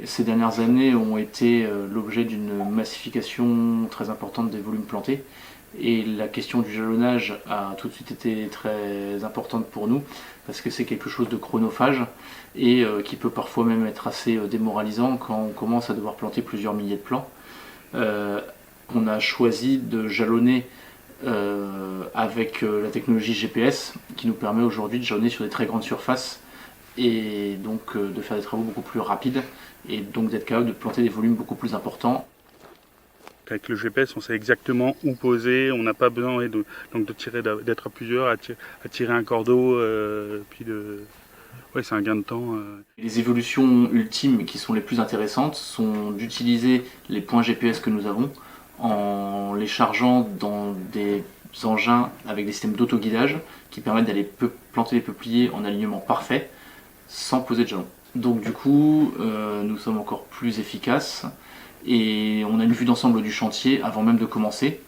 ces dernières années ont été l'objet d'une massification très importante des volumes plantés. Et la question du jalonnage a tout de suite été très importante pour nous, parce que c'est quelque chose de chronophage et qui peut parfois même être assez démoralisant quand on commence à devoir planter plusieurs milliers de plants. Euh, on a choisi de jalonner avec la technologie GPS qui nous permet aujourd'hui de jalonner sur des très grandes surfaces et donc de faire des travaux beaucoup plus rapides et donc d'être capable de planter des volumes beaucoup plus importants. Avec le GPS, on sait exactement où poser, on n'a pas besoin d'être à plusieurs, à tirer un cordeau, ouais, c'est un gain de temps. Les évolutions ultimes qui sont les plus intéressantes sont d'utiliser les points GPS que nous avons en les chargeant dans des engins avec des systèmes d'autoguidage qui permettent d'aller planter les peupliers en alignement parfait sans poser de jalons. Donc du coup, nous sommes encore plus efficaces et on a une vue d'ensemble du chantier avant même de commencer.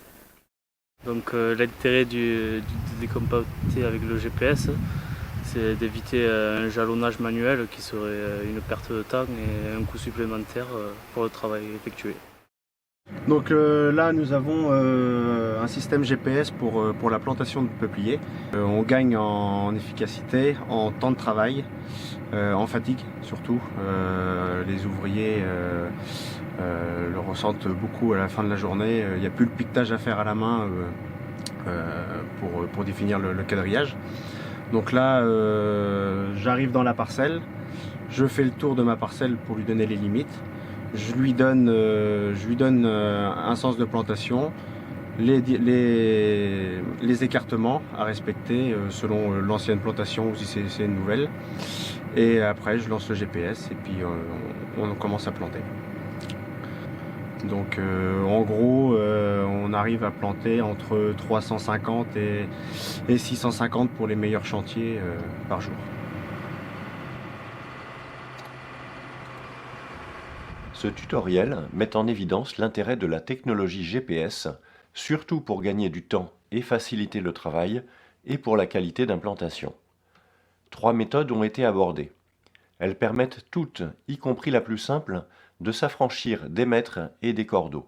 Donc l'intérêt du décompacter avec le GPS, c'est d'éviter un jalonnage manuel qui serait une perte de temps et un coût supplémentaire pour le travail effectué. Donc là nous avons un système GPS pour la plantation de peupliers. On gagne en efficacité, en temps de travail, en fatigue surtout. Les ouvriers le ressentent beaucoup à la fin de la journée. Il n'y a plus le piquetage à faire à la main pour définir le quadrillage. Donc là j'arrive dans la parcelle, je fais le tour de ma parcelle pour lui donner les limites. Je lui donne un sens de plantation, les écartements à respecter selon l'ancienne plantation ou si c'est une nouvelle. Et après, je lance le GPS et puis on commence à planter. Donc en gros, on arrive à planter entre 350 et 650 pour les meilleurs chantiers par jour. Ce tutoriel met en évidence l'intérêt de la technologie GPS, surtout pour gagner du temps et faciliter le travail, et pour la qualité d'implantation. 3 méthodes ont été abordées. Elles permettent toutes, y compris la plus simple, de s'affranchir des mètres et des cordeaux.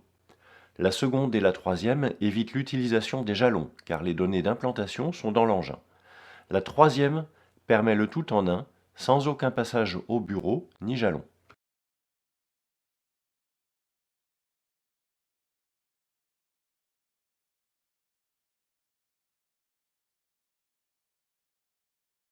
La seconde et la troisième évitent l'utilisation des jalons, car les données d'implantation sont dans l'engin. La troisième permet le tout en un, sans aucun passage au bureau ni jalon.